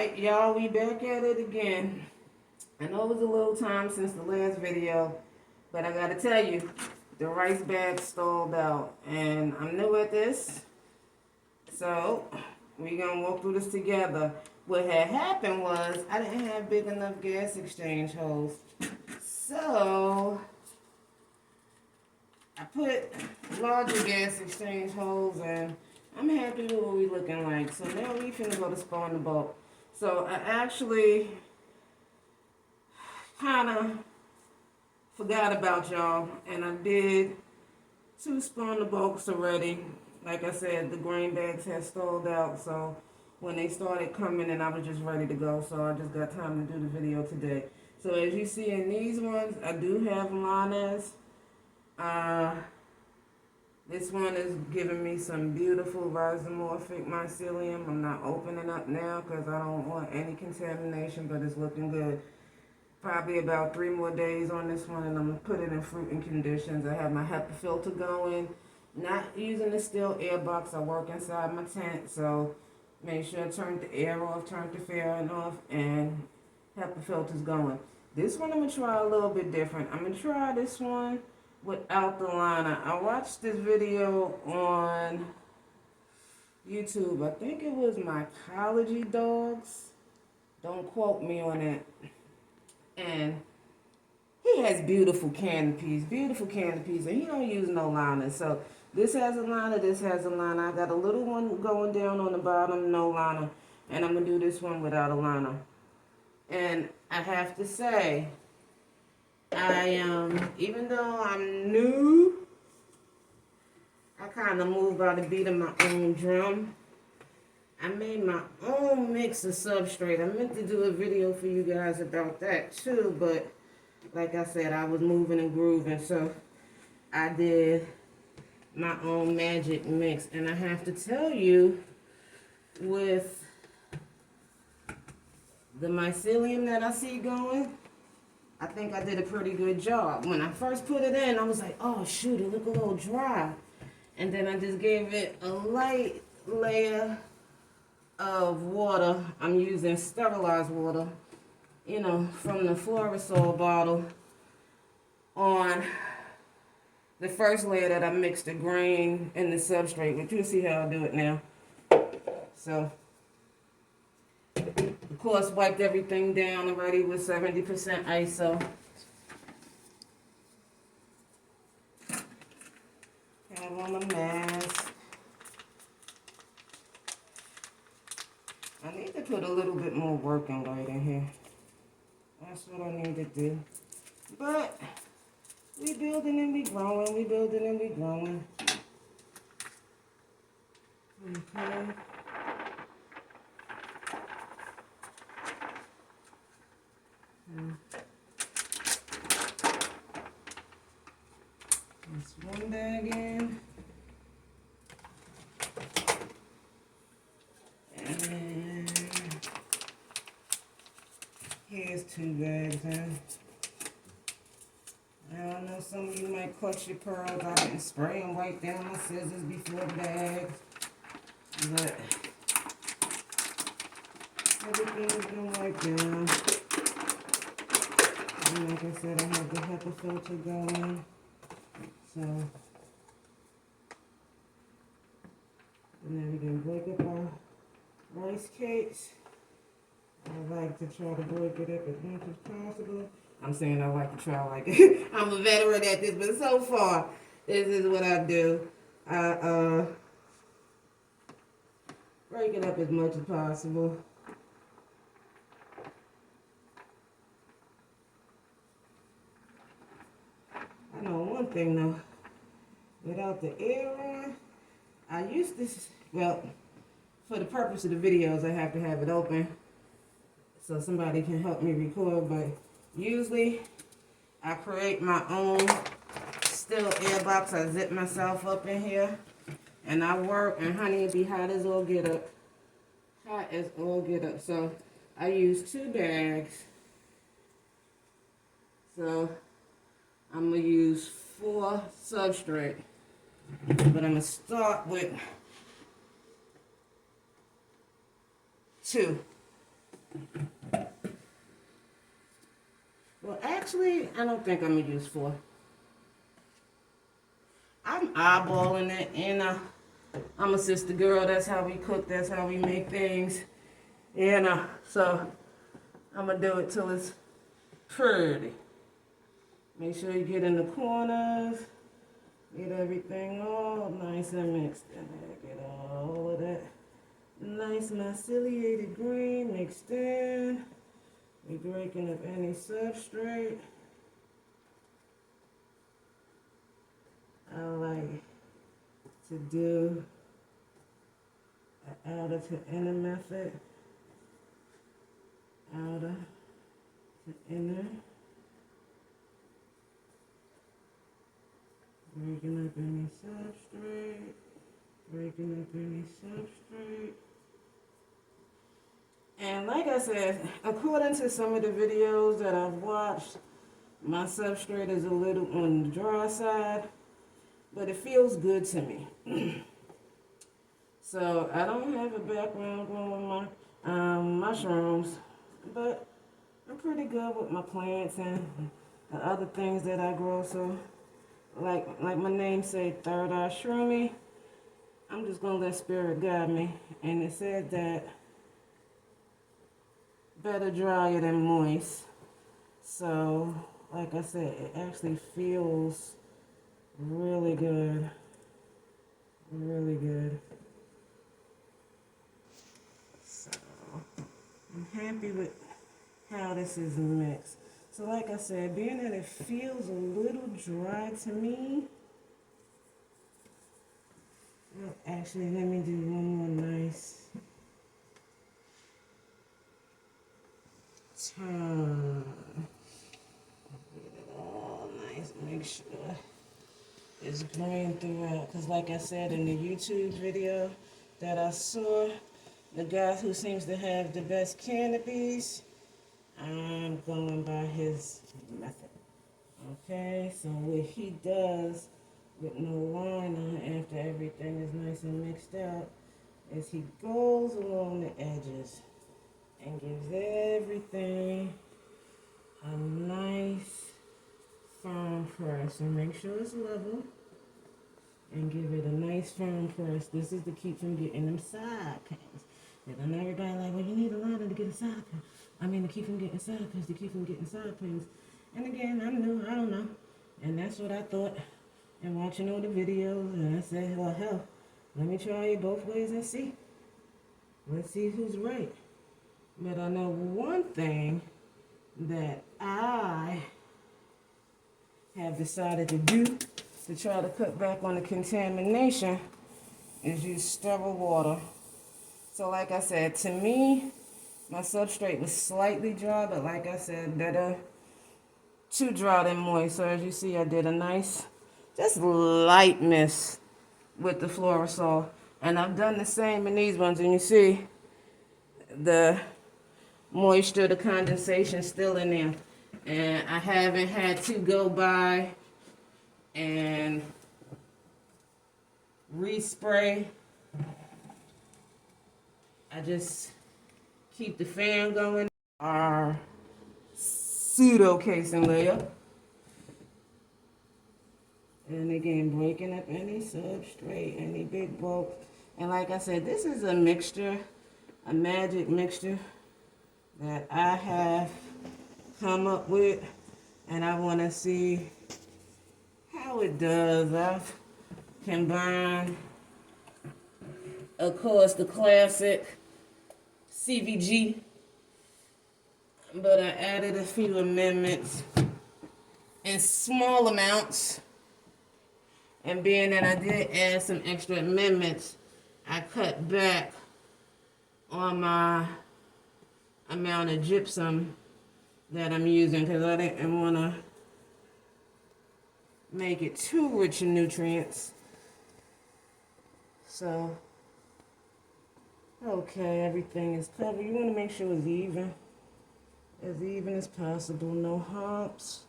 Alright, y'all, we back at it again. I know it was a little time since the last video, but I gotta tell you, the rice bag stalled out, and I'm new at this, so we gonna walk through this together. What had happened was I didn't have big enough gas exchange holes, so I put larger gas exchange holes, and I'm happy with what we looking like. So now we finna go to spawn the boat. So I actually kind of forgot about y'all, and I did 2 spawn the boats already. Like I said, the grain bags had stalled out, so when they started coming and I was just ready to go, so I just got time to do the video today. So as you see in these ones, I do have liners. This one is giving me some beautiful rhizomorphic mycelium. I'm not opening up now because I don't want any contamination, but it's looking good. Probably about 3 more days on this one, and I'm going to put it in fruiting conditions. I have my HEPA filter going. Not using the steel air box. I work inside my tent, so make sure I turn the air off, turn the fan off, and HEPA filter's going. This one I'm going to try a little bit different. I'm going to try this one without the liner. I watched this video on YouTube. I think it was Mycology Dogs. Don't quote me on it. And he has beautiful canopies, and he don't use no liner. So this has a liner, this has a liner. I got a little one going down on the bottom, no liner, and I'm gonna do this one without a liner. And I have to say, even though I'm new, I kind of move by the beat of my own drum. I made my own mix of substrate. I meant to do a video for you guys about that too, but like I said, I was moving and grooving, so I did my own magic mix. And I have to tell you, with the mycelium that I see going, I think I did a pretty good job. When I first put it in, I was like, oh shoot, it looked a little dry. And then I just gave it a light layer of water. I'm using sterilized water, you know, from the Florisol bottle on the first layer that I mixed the grain and the substrate, but you'll see how I do it now. So, of course, wiped everything down already with 70% ISO. Have on my mask. I need to put a little bit more working light in here. That's what I need to do. But we building and we growing. We building and we growing. Okay. This one bag in. Here's 2 bags in. I know some of you might clutch your pearls. I didn't spray and wipe down my scissors before bags. But everything's been wiped down. And like I said, I have the HEPA filter going. So, and then we can break up our rice cakes. I like to try to break it up as much as possible. I'm saying I like to try like it. I'm a veteran at this, but so far, this is what I do. I break it up as much as possible. I know one thing though, without the air on, I used this, well, for the purpose of the videos, I have to have it open so somebody can help me record, but usually I create my own steel air box. I zip myself up in here and I work, and honey, it be hot as all get up. Hot as all get up. So I use 2 bags. So I'm going to use 4 substrate, but I'm going to start with 2. Well, actually, I don't think I'm going to use 4. I'm eyeballing it, and I'm a sister girl. That's how we cook. That's how we make things. So I'm going to do it till it's pretty. Make sure you get in the corners. Get everything all nice and mixed in there. Get all of that nice myceliated green mixed in. We're breaking up any substrate. I like to do an outer to inner method. Outer to inner. Breaking up any substrate. Breaking up any substrate. And like I said, according to some of the videos that I've watched, my substrate is a little on the dry side, but it feels good to me. So I don't have a background growing my mushrooms, but I'm pretty good with my plants and the other things that I grow. So like my name say, 3rd-eyeshroomy. I'm just gonna let spirit guide me. And it said that better dry it than moist. So like I said, it actually feels really good. Really good. So I'm happy with how this is mixed. So like I said, being that it feels a little dry to me, well, actually let me do one more nice turn. Get it all nice, make sure it's green throughout. Because like I said in the YouTube video that I saw, the guy who seems to have the best canopies, I'm going by his method. Okay, so what he does with no liner after everything is nice and mixed out is he goes along the edges and gives everything a nice firm press. And make sure it's level and give it a nice firm press. This is to keep from getting them side pains. And then everybody like, well, you need a liner to get a side pain. I mean, to keep from getting side pains, to keep from getting side pains. And again, I'm new, I don't know. And that's what I thought and watching all the videos. And I said, well, hell, let me try it both ways and see. Let's see who's right. But I know one thing that I have decided to do to try to cut back on the contamination is use sterile water. So like I said, to me, my substrate was slightly dry, but like I said, better too dry than moist. So as you see, I did a nice, just light mist with the Florasol. And I've done the same in these ones, and you see the moisture, the condensation still in there. And I haven't had to go by and respray. I just keep the fan going. Our pseudo casing layer. And again, breaking up any substrate, any big bulk. And like I said, this is a mixture, a magic mixture that I have come up with, and I want to see how it does. I've combined, of course, the classic CVG, but I added a few amendments in small amounts. And being that I did add some extra amendments, I cut back on my amount of gypsum that I'm using because I didn't want to make it too rich in nutrients. So, okay, everything is covered. You want to make sure it's even as possible, no humps.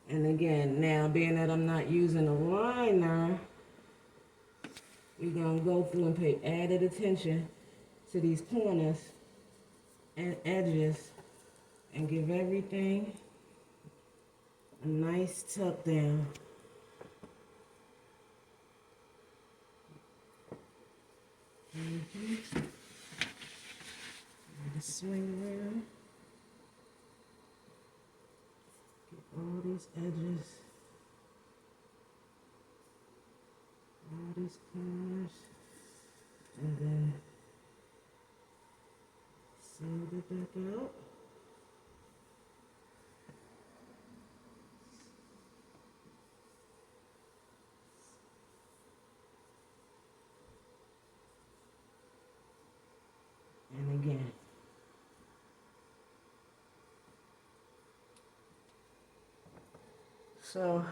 And again, now being that I'm not using a liner, we're going to go through and pay added attention to these corners and edges and give everything a nice tuck down. Swing around. Get all these edges, all these corners, and then sand it back out. And again. So,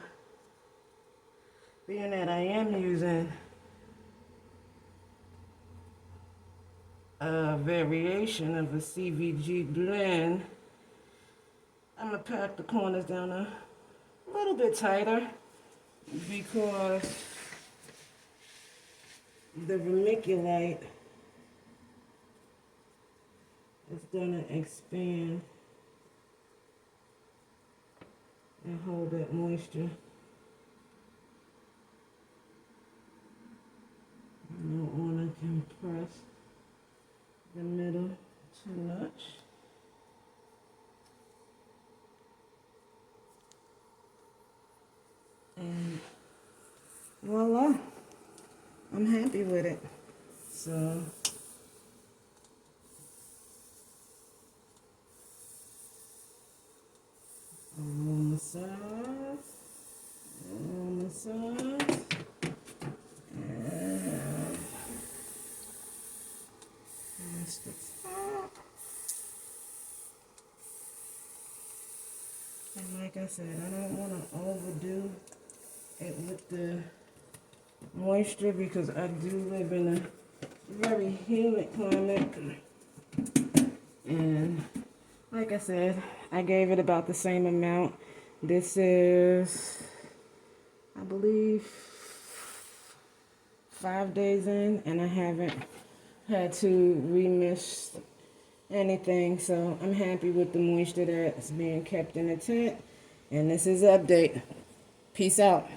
being that I am using a variation of a CVG blend, I'm going to pack the corners down a little bit tighter because the vermiculite is going to expand and hold that moisture. I don't want to compress the middle too much. And voila, I'm happy with it. So on the sides, on the sides, and that's the top. And like I said, I don't want to overdo it with the moisture because I do live in a very humid climate. And like I said, I gave it about the same amount. This is, I believe, 5 days in, and I haven't had to remix anything. So I'm happy with the moisture that's being kept in the tent. And this is the update. Peace out.